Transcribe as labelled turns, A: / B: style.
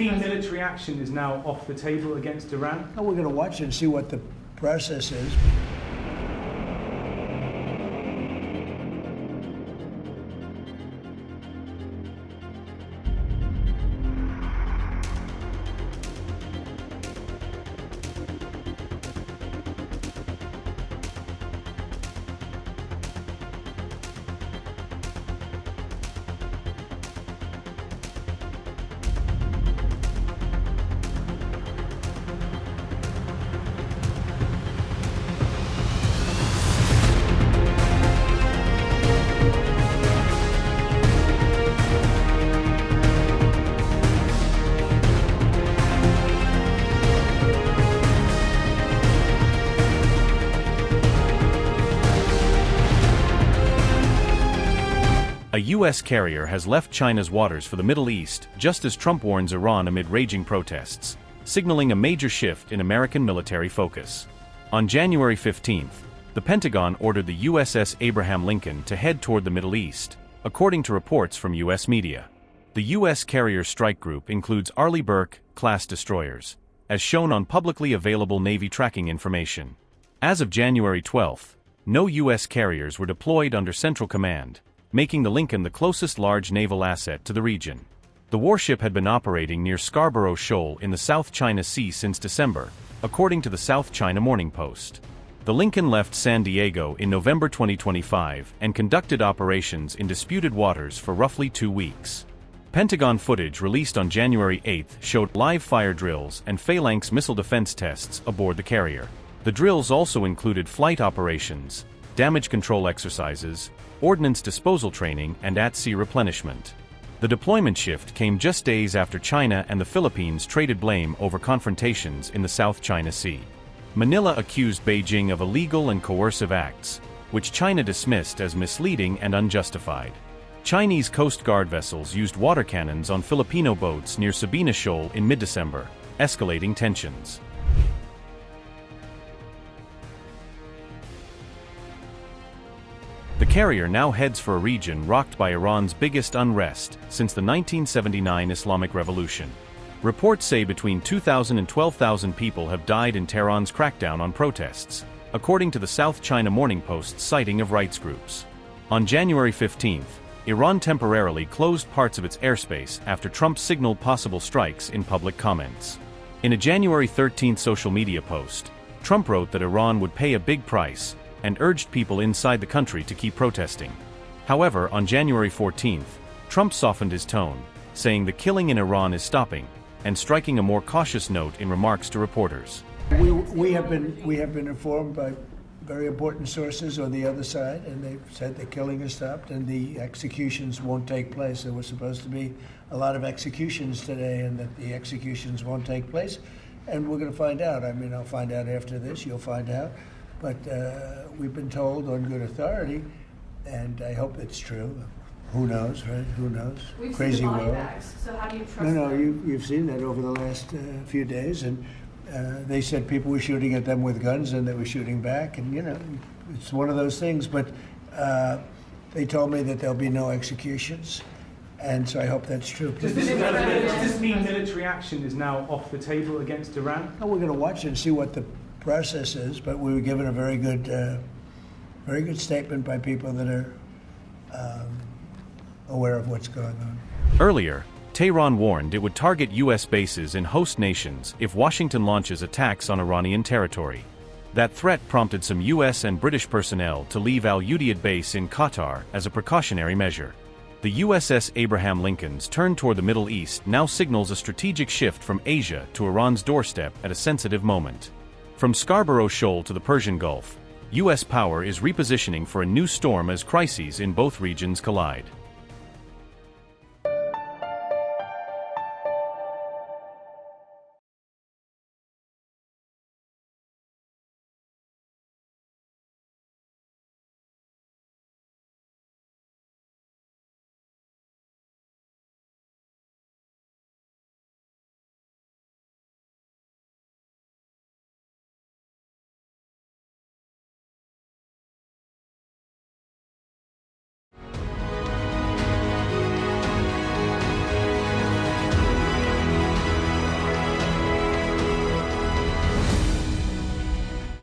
A: mean military action is now off the table against Iran?
B: Well, we're going to watch it and see what the process is.
C: A U.S. carrier has left China's waters for the Middle East just as Trump warns Iran amid raging protests, signaling a major shift in American military focus. On January 15th, the Pentagon ordered the USS Abraham Lincoln to head toward the Middle East, according to reports from U.S. media. The U.S. carrier strike group includes Arleigh Burke-class destroyers, as shown on publicly available Navy tracking information. As of January 12th, no U.S. carriers were deployed under Central Command, making the Lincoln the closest large naval asset to the region. The warship had been operating near Scarborough Shoal in the South China Sea since December, according to the South China Morning Post. The Lincoln left San Diego in November 2025 and conducted operations in disputed waters for roughly 2 weeks. Pentagon footage released on January 8 showed live fire drills and phalanx missile defense tests aboard the carrier. The drills also included flight operations, damage control exercises, ordnance disposal training, and at-sea replenishment. The deployment shift came just days after China and the Philippines traded blame over confrontations in the South China Sea. Manila accused Beijing of illegal and coercive acts, which China dismissed as misleading and unjustified. Chinese Coast Guard vessels used water cannons on Filipino boats near Sabina Shoal in mid-December, escalating tensions. The carrier now heads for a region rocked by Iran's biggest unrest since the 1979 Islamic Revolution. Reports say between 2,000 and 12,000 people have died in Tehran's crackdown on protests, according to the South China Morning Post's citing of rights groups. On January 15th, Iran temporarily closed parts of its airspace after Trump signaled possible strikes in public comments. In a January 13th social media post, Trump wrote that Iran would pay a big price and urged people inside the country to keep protesting. However, on January 14th, Trump softened his tone, saying the killing in Iran is stopping, and striking a more cautious note in remarks to reporters.
B: We have been informed by very important sources on the other side, and they've said the killing has stopped and the executions won't take place. There was supposed to be a lot of executions today, and that the executions won't take place. And we're going to find out. I mean, I'll find out after this. You'll find out. But we've been told on good authority, and I hope it's true. Who knows, right? Who knows?
D: We've
B: Crazy
D: seen the body
B: world.
D: bags, so how do you trust
B: No,
D: them?
B: you've seen that over the last few days, and they said people were shooting at them with guns, and they were shooting back, and it's one of those things. But they told me that there'll be no executions, and so I hope that's true.
A: Does this mean military action is now off the table against Iran?
B: We're going to watch and see what the process is, but we were given a very good statement by people that are aware of what's going on.
C: Earlier, Tehran warned it would target U.S. bases in host nations if Washington launches attacks on Iranian territory. That threat prompted some U.S. and British personnel to leave Al Udeid base in Qatar as a precautionary measure. The USS Abraham Lincoln's turn toward the Middle East now signals a strategic shift from Asia to Iran's doorstep at a sensitive moment. From Scarborough Shoal to the Persian Gulf, U.S. power is repositioning for a new storm as crises in both regions collide.